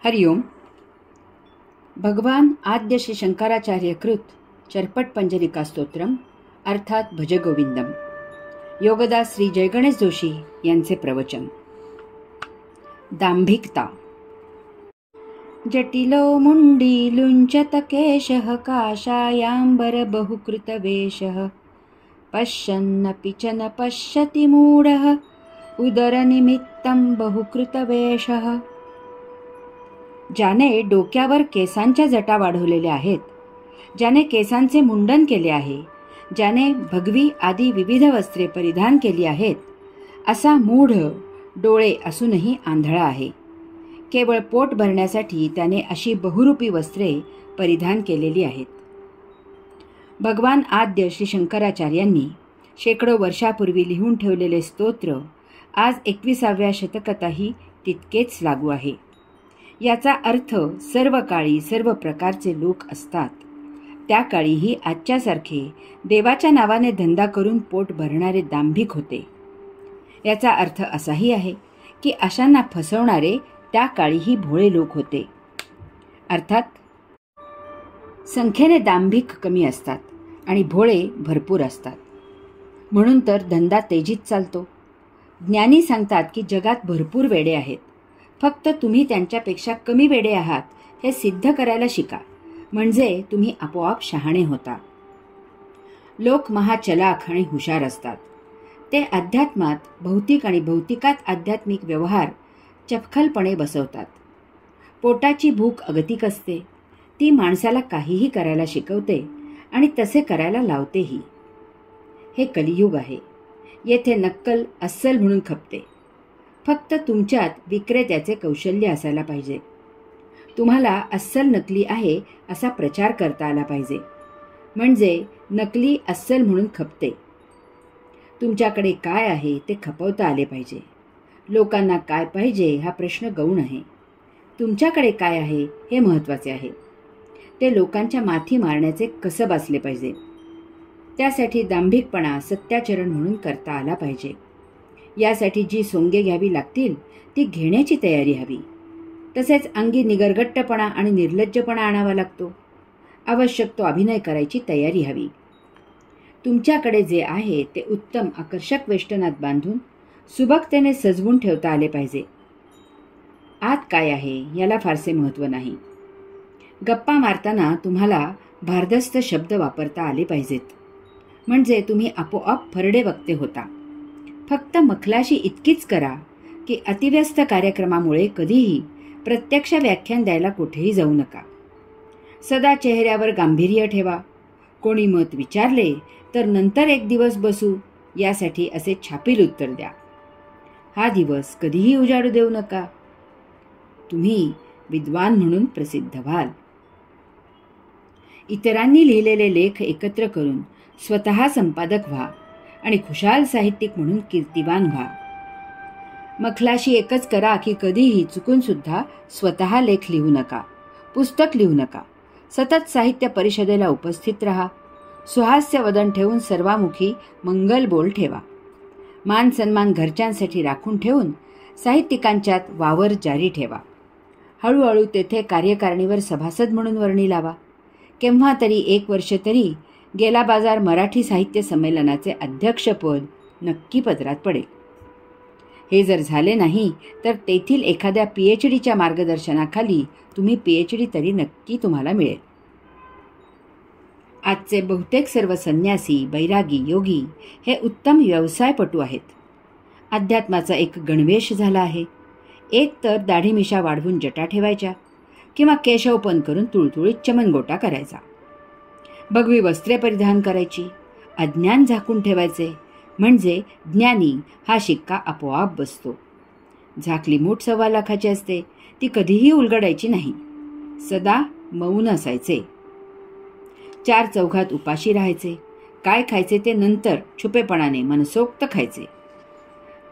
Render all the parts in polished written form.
हरिओम. भगवान आद्य श्री शंकराचार्य कृत चरपट पंजरिका स्तोत्रम अर्थात भजगोविंदम. योगदास श्री जयगणेश जोशी यांचे प्रवचन. दांभिकता. जटिलो मुंडी लुंचत केशः काषायाम्बर बहुकृत वेशः पश्यन्नपि च न पश्यति मूढः उदरनिमित्तं बहुकृत वेशः. ज्याने डोक्यावर केसांच्या जटा वाढवलेल्या आहेत, ज्याने केसांचे मुंडन केले आहे, ज्याने भगवी आदी विविध वस्त्रे परिधान केली आहेत, असा मूढ डोळे असूनही आंधळा आहे. केवळ पोट भरण्यासाठी त्याने अशी बहुरूपी वस्त्रे परिधान केलेली आहेत. भगवान आद्य श्री शंकराचार्यांनी शेकडो वर्षापूर्वी लिहून ठेवलेले स्तोत्र आज 21व्या शतकातही तितकेच लागू आहे. याचा अर्थ सर्व काळी सर्व प्रकारचे लोक असतात. त्या काळीही आजच्यासारखे देवाच्या नावाने धंदा करून पोट भरणारे दांभिक होते. याचा अर्थ असाही आहे की अशांना फसवणारे त्या काळीही भोळे लोक होते. अर्थात संख्येने दांभिक कमी असतात आणि भोळे भरपूर असतात. म्हणून तर धंदा तेजीत चालतो. ज्ञानी सांगतात की जगात भरपूर वेडे आहेत, फक्त तुम्ही त्यांच्यापेक्षा कमी वेडे आहात हे सिद्ध करायला शिका, म्हणजे तुम्ही आपोआप शहाणे होता. लोक महाचलाख आणि हुशार असतात. ते अध्यात्मात भौतिक आणि भौतिकात आध्यात्मिक व्यवहार चपखलपणे बसवतात. पोटाची भूक अगतिक असते. ती माणसाला काहीही करायला शिकवते आणि तसे करायला लावतेही. हे कलियुग आहे. येथे नक्कल अस्सल म्हणून खपते. फक्त तुमच्यात विक्रेत्याचे कौशल्य असायला पाहिजे. तुम्हाला अस्सल नकली आहे असा प्रचार करता आला पाहिजे, म्हणजे नकली अस्सल म्हणून खपते. तुमच्याकडे काय आहे ते खपवता आले पाहिजे. लोकांना काय पाहिजे हा प्रश्न गौण आहे. तुमच्याकडे काय आहे हे महत्त्वाचे आहे. ते लोकांच्या माथी मारण्याचे कसब असले पाहिजे. त्यासाठी दांभिकपणा सत्याचरण म्हणून करता आला पाहिजे. यासाठी जी सोंगे घ्यावी लागतील ती घेण्याची तयारी हवी. तसेच अंगी निगरगट्टपणा आणि निर्लज्जपणा आणावा लागतो. आवश्यक तो अभिनय करायची तयारी हवी. तुमच्याकडे जे आहे ते उत्तम आकर्षक वेष्टनात बांधून सुबकतेने सजवून ठेवता आले पाहिजे. आत काय आहे याला फारसे महत्त्व नाही. गप्पा मारताना तुम्हाला भारदस्त शब्द वापरता आले पाहिजेत, म्हणजे तुम्ही आपोआप फरडे वक्ते होता. फक्त मखलाशी इतकीच करा की अतिव्यस्त कार्यक्रमामुळे कधीही प्रत्यक्ष व्याख्यान द्यायला कुठेही जाऊ नका. सदा चेहऱ्यावर गांभीर्य ठेवा. कोणी मत विचारले तर नंतर एक दिवस बसू यासाठी असे छापील उत्तर द्या. हा दिवस कधीही उजाडू देऊ नका. तुम्ही विद्वान म्हणून प्रसिद्ध व्हाल. इतरांनी लिहिलेले लेख एकत्र करून स्वतः संपादक व्हा आणि खुशाल साहित्यिक म्हणून कीर्तिवान व्हा. मखलाशी एकच करा की कधीही चुकून सुद्धा स्वतः लेख लिहू नका, पुस्तक लिहू नका. सतत साहित्य परिषदेला उपस्थित राहा. सुहास्य वदन ठेवून सर्वामुखी मंगल बोल ठेवा. मान सन्मान घरच्यांसाठी राखून ठेवून साहित्यिकांच्यात वावर जारी ठेवा. हळूहळू तेथे कार्यकारिणीवर सभासद म्हणून वर्णी लावा. केव्हा तरी 1 वर्ष तरी गेला बाजार मराठी साहित्य संमेलनाचे अध्यक्षपद नक्की पदरात पडेल. हे जर झाले नाही तर तेथील एखाद्या PhDच्या मार्गदर्शनाखाली तुम्ही PhD तरी नक्की तुम्हाला मिळेल. आजचे बहुतेक सर्व संन्यासी, बैरागी, योगी हे उत्तम व्यवसायपटू आहेत. अध्यात्माचा एक गणवेश झाला आहे. एक तर दाढीमिशा वाढवून जटा ठेवायच्या किंवा केशवपन करून तुळतुळीत चमनगोटा करायचा. भगवी वस्त्रे परिधान करायची. अज्ञान झाकून ठेवायचे, म्हणजे ज्ञानी हा शिक्का आपोआप बसतो. झाकली मूठ 1.25 लाखाची असते, ती कधीही उलगडायची नाही. सदा मौन असायचे. 4 चौघात उपाशी राहायचे. काय खायचे ते नंतर छुपेपणाने मनसोक्त खायचे.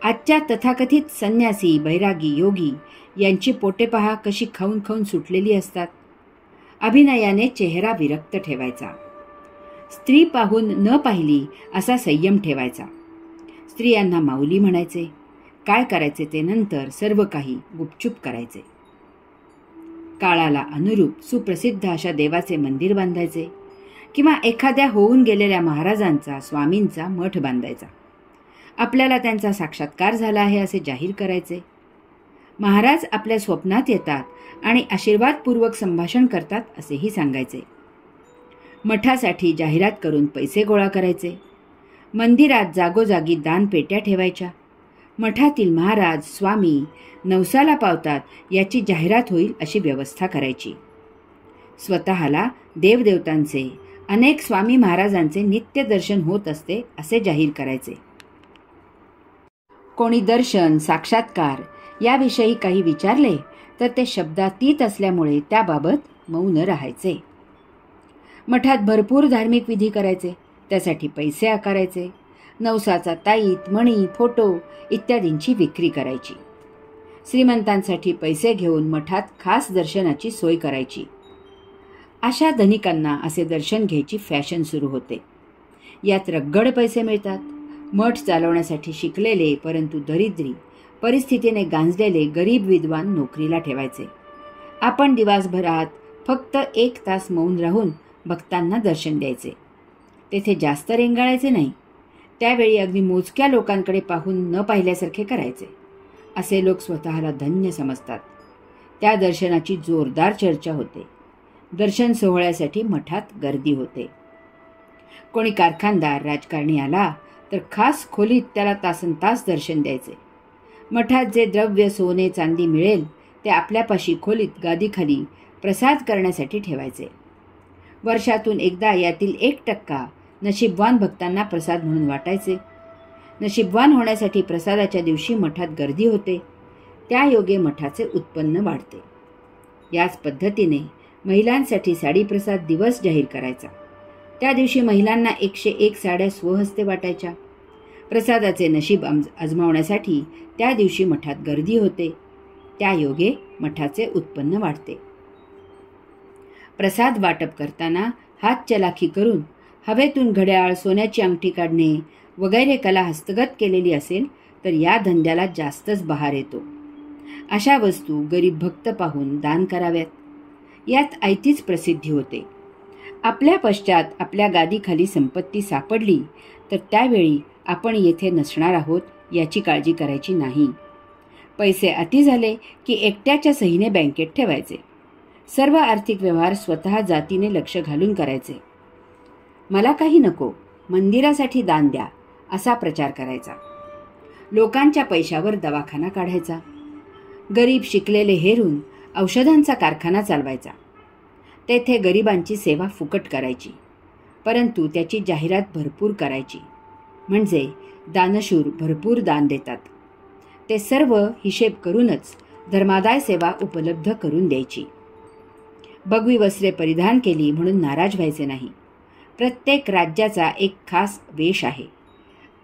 आजच्या तथाकथित संन्यासी, बैरागी, योगी यांची पोटे पहा कशी खाऊन खाऊन सुटलेली असतात. अभिनयाने चेहरा विरक्त ठेवायचा. स्त्री पाहून न पाहिली असा संयम ठेवायचा. स्त्रियांना माऊली म्हणायचे. काय करायचे ते नंतर सर्व काही गुपचूप करायचे. काळाला अनुरूप सुप्रसिद्ध अशा देवाचे मंदिर बांधायचे किंवा एखाद्या होऊन गेलेल्या महाराजांचा स्वामींचा मठ बांधायचा. आपल्याला त्यांचा साक्षात्कार झाला आहे असे जाहीर करायचे. महाराज आपल्या स्वप्नात येतात आणि आशीर्वादपूर्वक संभाषण करतात असेही सांगायचे. मठासाठी जाहिरात करून पैसे गोळा करायचे. मंदिरात जागोजागी दानपेट्या ठेवायच्या. मठातील महाराज स्वामी नवसाला पावतात याची जाहिरात होईल अशी व्यवस्था करायची. स्वतःला देवदेवतांचे, अनेक स्वामी महाराजांचे नित्य दर्शन होत असते असे जाहीर करायचे. कोणी दर्शन, साक्षात्कार याविषयी काही विचारले तर ते शब्दातीत असल्यामुळे त्याबाबत मौन राहायचे. मठात भरपूर धार्मिक विधी करायचे. त्यासाठी पैसे आकारायचे. नवसाचा ताईत, मणी, फोटो इत्यादींची विक्री करायची. श्रीमंतांसाठी पैसे घेऊन मठात खास दर्शनाची सोय करायची. अशा धनिकांना असे दर्शन घ्यायची फॅशन सुरू होते. यात रगड पैसे मिळतात. मठ चालवण्यासाठी शिकलेले परंतु दरिद्री, परिस्थितीने गांजलेले गरीब विद्वान नोकरीला ठेवायचे. आपण दिवसभरात फक्त 1 तास मौन राहून भक्तांना दर्शन द्यायचे. तेथे जास्त रेंगाळायचे नाही. त्यावेळी अगदी मोजक्या लोकांकडे पाहून न पाहिल्यासारखे करायचे. असे लोक स्वतःला धन्य समजतात. त्या दर्शनाची जोरदार चर्चा होते. दर्शन सोहळ्यासाठी मठात गर्दी होते. कोणी कारखानदार, राजकारणी आला तर खास खोलीत त्याला तासनतास दर्शन द्यायचे. मठात जे द्रव्य, सोने, चांदी मिळेल ते आपल्यापाशी खोलीत गादीखाली प्रसाद करण्यासाठी ठेवायचे. वर्षातून एकदा यातील 1% नशीबवान भक्तांना प्रसाद म्हणून वाटायचे. नशीबवान होण्यासाठी प्रसादाच्या दिवशी मठात गर्दी होते. त्या योगे मठाचे उत्पन्न वाढते. याच पद्धतीने महिलांसाठी साडी प्रसाद दिवस जाहीर करायचा. त्या दिवशी महिलांना 101 साड्या स्वहस्ते वाटायच्या. प्रसादाचे नशीब आजमावण्यासाठी त्या दिवशी मठात गर्दी होते. त्या योगे मठाचे उत्पन्न वाढते. प्रसाद वाटप करताना हातचलाखी करून हवेतून घड्याळ, सोन्याची अंगठी काढणे वगैरे कला हस्तगत केलेली असेल तर या धंद्याला जास्तच बहार येतो. अशा वस्तू गरीब भक्त पाहून दान कराव्यात. यात आयतीच प्रसिद्धी होते. आपल्या पश्चात आपल्या गादीखाली संपत्ती सापडली तर त्यावेळी आपण येथे नसणार आहोत याची काळजी करायची नाही. पैसे अति झाले की एकट्याच्या सहीने बँकेत ठेवायचे. सर्व आर्थिक व्यवहार स्वतः जातीने लक्ष घालून करायचे. मला काही नको, मंदिरासाठी दान द्या असा प्रचार करायचा. लोकांच्या पैशावर दवाखाना काढायचा. गरीब शिकलेले हेरून औषधांचा कारखाना चालवायचा. तेथे गरिबांची सेवा फुकट करायची, परंतु त्याची जाहिरात भरपूर करायची. म्हणजे दानशूर भरपूर दान देतात. ते सर्व हिशेब करूनच धर्मादाय सेवा उपलब्ध करून द्यायची. भगवी वस्त्रे परिधान केली म्हणून नाराज व्हायचे नाही. प्रत्येक राज्याचा एक खास वेश आहे.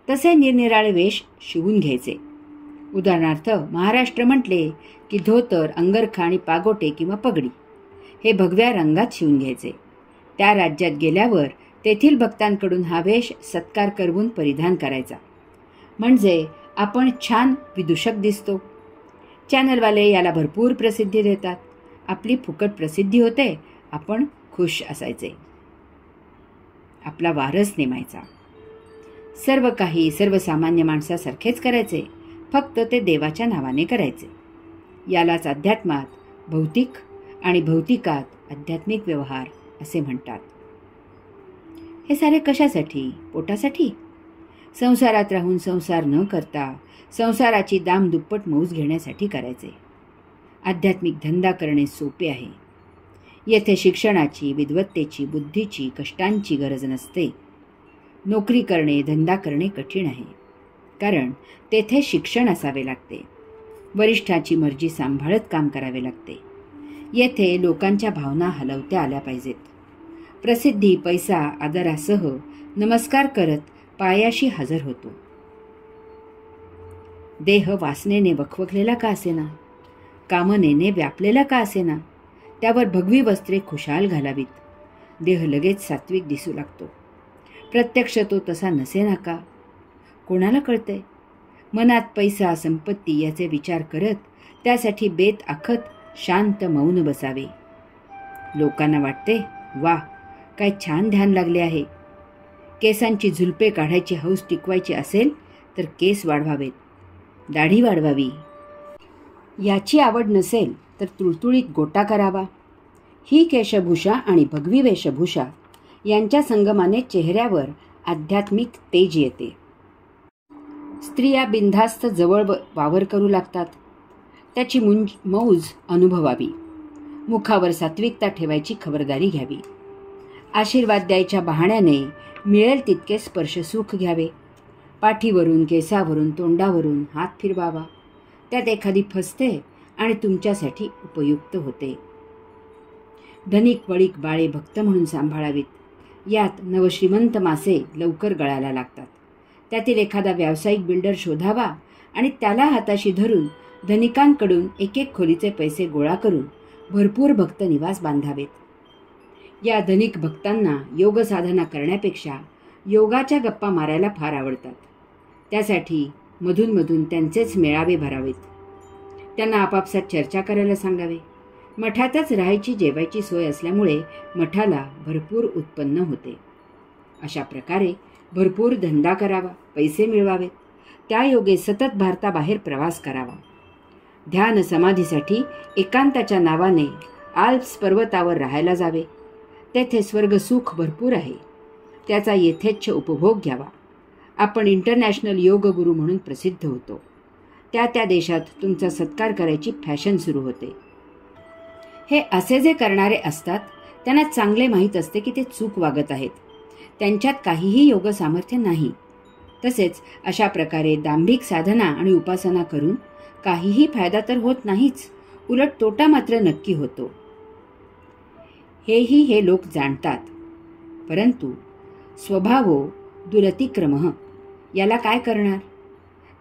तसे निरनिराळे वेश शिवून घ्यायचे. उदाहरणार्थ महाराष्ट्र म्हटले की धोतर, अंगरखा आणि पागोटे किंवा पगडी हे भगव्या रंगात शिवून घ्यायचे. त्या राज्यात गेल्यावर तेथील भक्तांकडून हा वेश सत्कार करवून परिधान करायचा. म्हणजे आपण छान विदूषक दिसतो. चॅनलवाले याला भरपूर प्रसिद्धी देतात. आपली फुकट प्रसिद्धी होते. आपण खुश असायचे. आपला वारस नेमायचा. सर्व काही सर्वसामान्य माणसासारखेच करायचे. फक्त ते देवाच्या नावाने करायचे. यालाच अध्यात्मात भौतिक आणि भौतिकात आध्यात्मिक व्यवहार असे म्हणतात. हे सारे कशासाठी? पोटासाठी? संसारात राहून संसार न करता संसाराची दामदुप्पट मौज घेण्यासाठी करायचे. आध्यात्मिक धंदा करणे सोपे आहे. येथे शिक्षणाची, विद्वत्तेची, बुद्धीची, कष्टांची गरज नसते. नोकरी करणे, धंदा करणे कठीण आहे. कारण तेथे शिक्षण असावे लागते. वरिष्ठाची मर्जी सांभाळत काम करावे लागते. येथे लोकांच्या भावना हलवत्या आल्या पाहिजेत. प्रसिद्धी, पैसा, आदरासह नमस्कार करत पायाशी हजर होतो. देह वासनेने वखवखलेला का असेना, कामनेने व्यापलेला का असेना, त्यावर भगवी वस्त्रे खुशाल घालावीत. देह लगेच सात्विक दिसू लागतो. प्रत्यक्ष तो तसा नसेना का? कोणाला कळते? मनात पैसा, संपत्ती याचे विचार करत त्यासाठी बेत आखत शांत मौन बसावे. लोकांना वाटते, वा, काय छान ध्यान लागले आहे. केसांची झुलपे काढायची हौस टिकवायची असेल तर केस वाढवावेत, दाढी वाढवावी. याची आवड नसेल तर तुळतुळीत गोटा करावा. ही केशभूषा आणि भगवी वेशभूषा यांच्या संगमाने चेहऱ्यावर आध्यात्मिक तेज येते. स्त्रिया बिनधास्त जवळ वावर करू लागतात. त्याची मौज अनुभवावी. मुखावर सात्विकता ठेवायची खबरदारी घ्यावी. आशीर्वाद द्यायच्या बहाण्याने मिळेल तितके स्पर्शसुख घ्यावे. पाठीवरून, केसावरून, तोंडावरून हात फिरवावा. त्यात एखादी फसते आणि तुमच्यासाठी उपयुक्त होते. धनिक वळीक बाळे भक्त म्हणून सांभाळावीत. यात नवश्रीमंत मासे लवकर गळायला लागतात. त्यातील एखादा व्यावसायिक बिल्डर शोधावा आणि त्याला हाताशी धरून धनिकांकडून एक एक खोलीचे पैसे गोळा करून भरपूर भक्त निवास बांधावेत. या धनिक भक्तांना योग साधना करण्यापेक्षा योगाच्या गप्पा मारायला फार आवडतात. त्यासाठी मधून त्यांचेच मेळावे भरावेत. त्यांना आपापसात चर्चा करायला सांगावे. मठातच राहायची जेवायची सोय असल्यामुळे मठाला भरपूर उत्पन्न होते. अशा प्रकारे भरपूर धंदा करावा, पैसे मिळवावेत. त्या योगे सतत भारताबाहेर प्रवास करावा. ध्यान समाधीसाठी एकांताच्या नावाने आल्प्स पर्वतावर राहायला जावे. तेथे स्वर्गसुख भरपूर आहे. त्याचा यथेच्छ उपभोग घ्यावा. आपण इंटरनॅशनल योग गुरु म्हणून प्रसिद्ध होतो. त्या देशात तुमचा सत्कार करायची फॅशन सुरू होते. हे असे जे करणारे असतात त्यांना चांगले माहीत असते की ते चूक वागत आहेत. त्यांच्यात काहीही योग सामर्थ्य नाही. तसेच अशा प्रकारे दांभिक साधना आणि उपासना करून काहीही फायदा तर होत नाहीच, उलट तोटा मात्र नक्की होतो. हेही हे लोक जाणतात. परंतु स्वभावो दुरतिक्रमः याला काय करणार?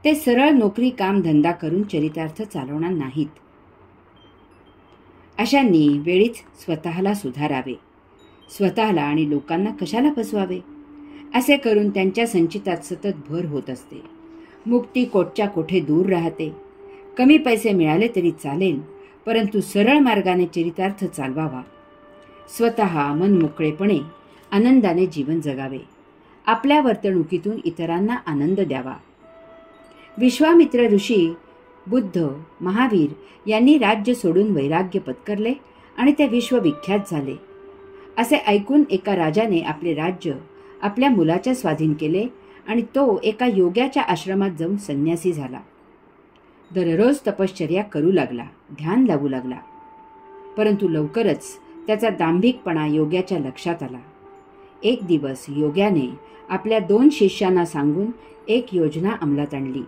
ते सरळ नोकरी काम धंदा करून चरितार्थ चालवणार नाहीत. अशांनी वेळीच स्वतःला सुधारावे. स्वतःला आणि लोकांना कशाला फसवावे? असे करून त्यांच्या संचितात सतत भर होत असते. मुक्ती कोटच्या कोठे दूर राहते. कमी पैसे मिळाले तरी चालेल, परंतु सरळ मार्गाने चरितार्थ चालवावा. स्वतः मन मोकळेपणे आनंदाने जीवन जगावे. आपल्या वर्तणुकीतून इतरांना आनंद द्यावा. विश्वामित्र ऋषी, बुद्ध, महावीर यांनी राज्य सोडून वैराग्य पत्करले आणि ते विश्वविख्यात झाले. असे ऐकून एका राजाने आपले राज्य आपल्या मुलाच्या स्वाधीन केले आणि तो एका योग्याच्या आश्रमात जाऊन संन्यासी झाला. दररोज तपश्चर्या करू लागला, ध्यान लावू लागला. परंतु लवकरच त्याचा दांभिकपणा योग्याच्या लक्षात आला. एक दिवस योग्याने आपल्या 2 शिष्यांना सांगून एक योजना अंमलात आणली.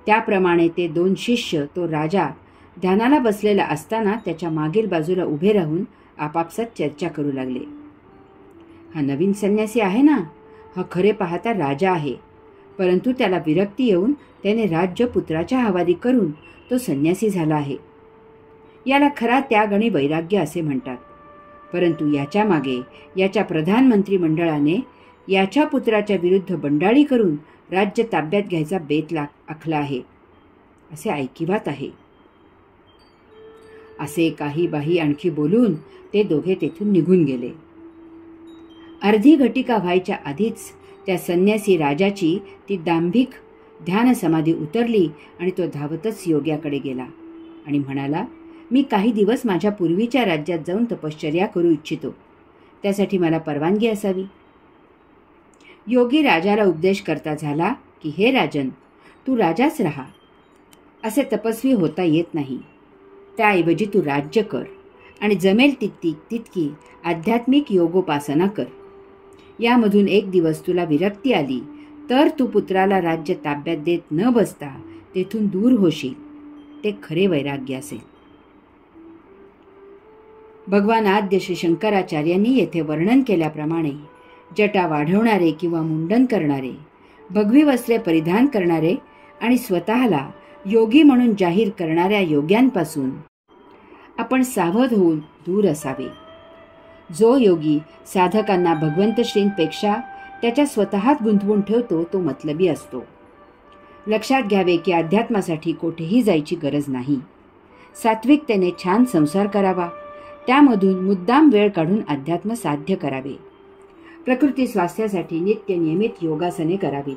त्याप्रमाणे ते 2 शिष्य तो राजा ध्यानाला बसलेला असताना त्याच्या मागील बाजूला उभे राहून आपापसात चर्चा करू लागले. हा नवीन संन्यासी आहे ना, हा खरे पाहता राजा आहे, परंतु त्याला विरक्ती येऊन त्याने राज्य पुत्राच्या हवाली करून तो संन्यासी झाला आहे. याला खरा त्याग आणि वैराग्य असे म्हणतात. परंतु याच्या मागे याच्या प्रधानमंत्री मंडळाने याच्या पुत्राच्या विरुद्ध बंडाळी करून राज्य ताब्यात घ्यायचा बेत आखला आहे, असे ऐकिवात आहे. असे काही बाही आणखी बोलून ते दोघे तेथून निघून गेले. अर्धी घटिका व्हायच्या आधीच त्या संन्यासी राजाची ती दांभिक ध्यान समाधी उतरली आणि तो धावतच योग्याकडे गेला आणि म्हणाला, मी काही दिवस माझ्या पूर्वीच्या राज्यात जाऊन तपश्चर्या करू इच्छितो. त्यासाठी मला परवानगी असावी. योगी राजाला उपदेश करता झाला की, हे राजन, तू राजाच राहा. असे तपस्वी होता येत नाही. त्याऐवजी तू राज्य कर आणि जमेल तितकी आध्यात्मिक योगोपासना कर. यामधून एक दिवस तुला विरक्ती आली तर तू पुत्राला राज्य ताब्यात देत न बसता तेथून दूर होशील. ते खरे वैराग्य असेल. भगवान आद्य श्री शंकराचार्यांनी येथे वर्णन केल्याप्रमाणे जटा वाढवणारे किंवा मुंडन करणारे, भगवी वस्त्रे परिधान करणारे आणि स्वतःला योगी म्हणून जाहीर करणाऱ्या योग्यांपासून आपण सावध होऊन दूर असावे. जो योगी साधकांना भगवंत श्रींपेक्षा त्याच्या स्वतःत गुंतवून ठेवतो तो मतलबी असतो. लक्षात घ्यावे की अध्यात्मासाठी कोठेही जायची गरज नाही. सात्विकतेने छान संसार करावा, त्यामधून मुद्दाम वेळ काढून अध्यात्म साध्य करावे. प्रकृती स्वास्थ्यासाठी नित्य नियमित योगासने करावीत.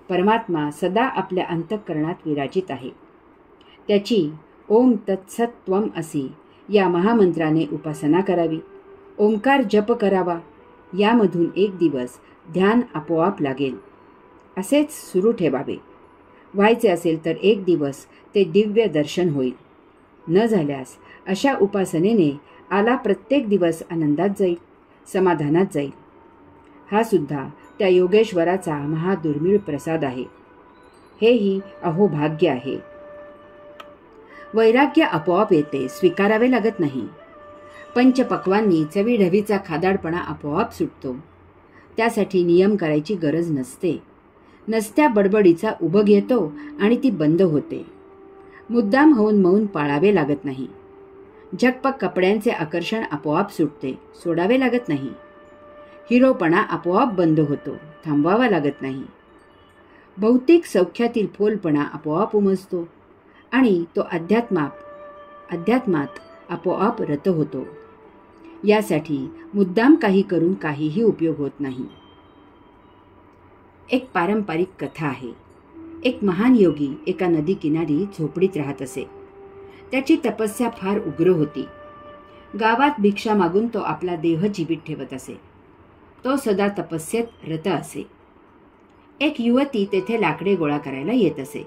परमात्मा सदा आपल्या अंतःकरणात विराजित आहे. त्याची ओम तत्सत्त्वम असी या महामंत्राने उपासना करावी. ओंकार जप करावा. यामधून एक दिवस ध्यान आपोआप लागेल. असेच सुरू ठेवावे. व्हायचे असेल तर एक दिवस ते दिव्य दर्शन होईल. न झाल्यास अशा उपासनेने आला प्रत्येक दिवस आनंदात जाईल, समाधानात जाईल. हा सुद्धा त्या योगेश्वराचा महादुर्मिळ प्रसाद आहे. हेही अहोभाग्य आहे. वैराग्य आपोआप येते, स्वीकारावे लागत नाही. पंचपक्वांनी चवीढवीचा खादाडपणा आपोआप सुटतो. त्यासाठी नियम करायची गरज नसते. नसत्या बडबडीचा उबग येतो आणि ती बंद होते. मुद्दाम होऊन मौन पाळावे लागत नाही. झकपक कपड्यांचे आकर्षण आपोआप सुटते, सोडावे लागत नाही. हिरोपणा आपोआप बंद होतो, थांबवावा लागत नाही. भौतिक सौख्यातील फोलपणा आपोआप उमजतो आणि तो अध्यात्मात आपोआप रत होतो. यासाठी मुद्दाम काही करून काहीही उपयोग होत नाही. एक पारंपरिक कथा आहे. एक महान योगी एका नदी किनारी झोपडीत राहत असे. त्याची तपस्या फार उग्र होती. गावात भिक्षा मागून तो आपला देह जीवित ठेवत असे. तो सदा तपस्येत रत असे. एक युवती तेथे लाकडे गोळा करायला येत असे.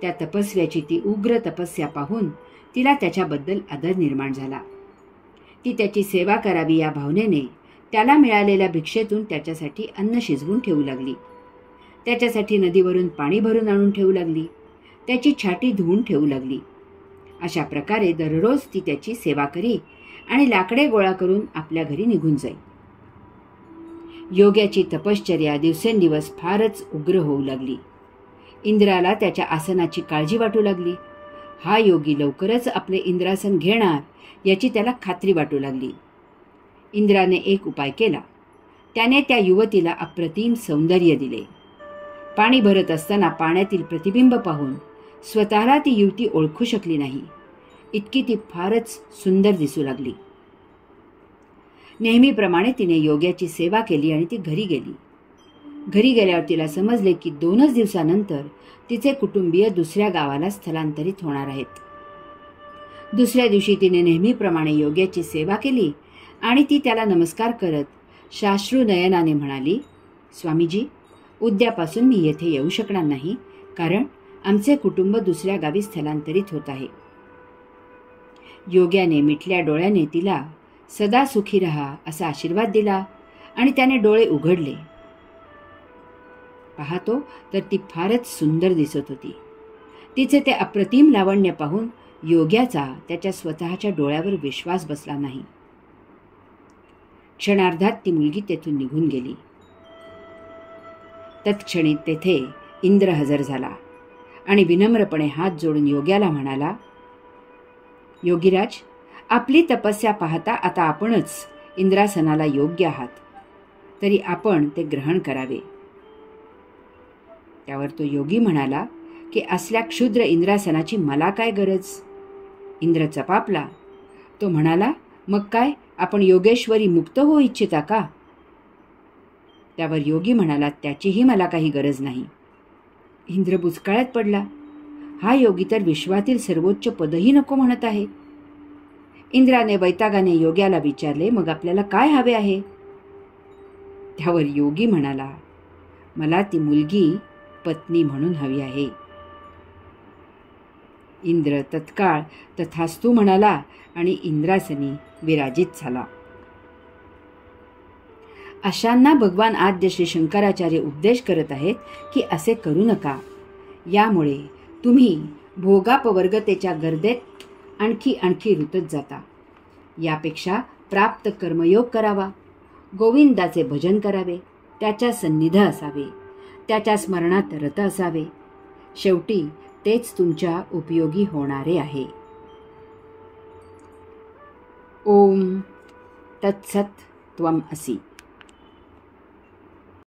त्या तपस्व्याची ती उग्र तपस्या पाहून तिला त्याच्याबद्दल आदर निर्माण झाला. ती त्याची सेवा करावी या भावनेने त्याला मिळालेल्या भिक्षेतून त्याच्यासाठी अन्न शिजवून ठेवू लागली. त्याच्यासाठी नदीवरून पाणी भरून आणून ठेवू लागली. त्याची छाती धुवून ठेवू लागली. अशा प्रकारे दररोज ती त्याची सेवा करी आणि लाकडे गोळा करून आपल्या घरी निघून जाई. योग्याची तपश्चर्या दिवसेंदिवस फारच उग्र होऊ लागली. इंद्राला त्याच्या आसनाची काळजी वाटू लागली. हा योगी लवकरच आपले इंद्रासन घेणार याची त्याला खात्री वाटू लागली. इंद्राने एक उपाय केला. त्याने त्या युवतीला अप्रतिम सौंदर्य दिले. पाणी भरत असताना पाण्यातील प्रतिबिंब पाहून स्वतःला ती युवती ओळखू शकली नाही, इतकी ती फारच सुंदर दिसू लागली. नेहमीप्रमाणे तिने योग्याची सेवा केली आणि ती घरी गेली. घरी गेल्यावर तिला समजले की 2च दिवसानंतर तिचे कुटुंबीय दुसऱ्या गावाला स्थलांतरित होणार आहेत. दुसऱ्या दिवशी तिने नेहमीप्रमाणे योग्याची सेवा केली आणि ती त्याला नमस्कार करत साश्रू नयनाने म्हणाली, स्वामीजी, उद्यापासून मी येथे येऊ शकणार नाही, कारण आमचे कुटुंब दुसऱ्या गावी स्थलांतरित होत आहे. योग्याने मिटल्या डोळ्याने तिला सदा सुखी रहा असा आशीर्वाद दिला आणि त्याने डोळे उघडले. पाहतो तर ती फारच सुंदर दिसत होती. तिचे ते अप्रतिम लावण्य पाहून योग्याचा त्याच्या स्वतःच्या डोळ्यावर विश्वास बसला नाही. क्षणार्धात ती मुलगी तेथून निघून गेली. तत्क्षणी तेथे इंद्र हजर झाला आणि विनम्रपणे हात जोडून योग्याला म्हणाला, योगीराज, आपली तपस्या पाहता आता आपणच इंद्रासनाला योग्य आहात, तरी आपण ते ग्रहण करावे. त्यावर तो योगी म्हणाला की असल्या क्षुद्र इंद्रासनाची मला काय गरज. इंद्र चपापला. तो म्हणाला, मग काय, आपण योगेश्वरी मुक्त होऊ इच्छिता का. त्यावर योगी म्हणाला, त्याचीही मला काही गरज नाही. इंद्र बुचकाळ्यात पडला. हा योगी तर विश्वातील सर्वोच्च पदही नको म्हणत आहे. इंद्राने वैतागाने योग्याला विचारले, मग आपल्याला काय हवे आहे. त्यावर योगी म्हणाला, मला ती मुलगी पत्नी म्हणून हवी आहे. इंद्र तत्काळ तथास्तु म्हणाला आणि इंद्रासनी विराजित झाला. अशांना भगवान आद्य श्री शंकराचार्य उपदेश करत आहेत की असे करू नका. यामुळे तुम्ही भोगापवर्गतेच्या गर्देत आणखी रुतत जाता. यापेक्षा प्राप्त कर्मयोग करावा, गोविंदाचे भजन करावे, त्याच्या सन्निध असावे, त्याच्या स्मरणात रत असावे. शेवटी तेच तुमच्या उपयोगी होणारे आहे. ओम तत्सत त्वम असि.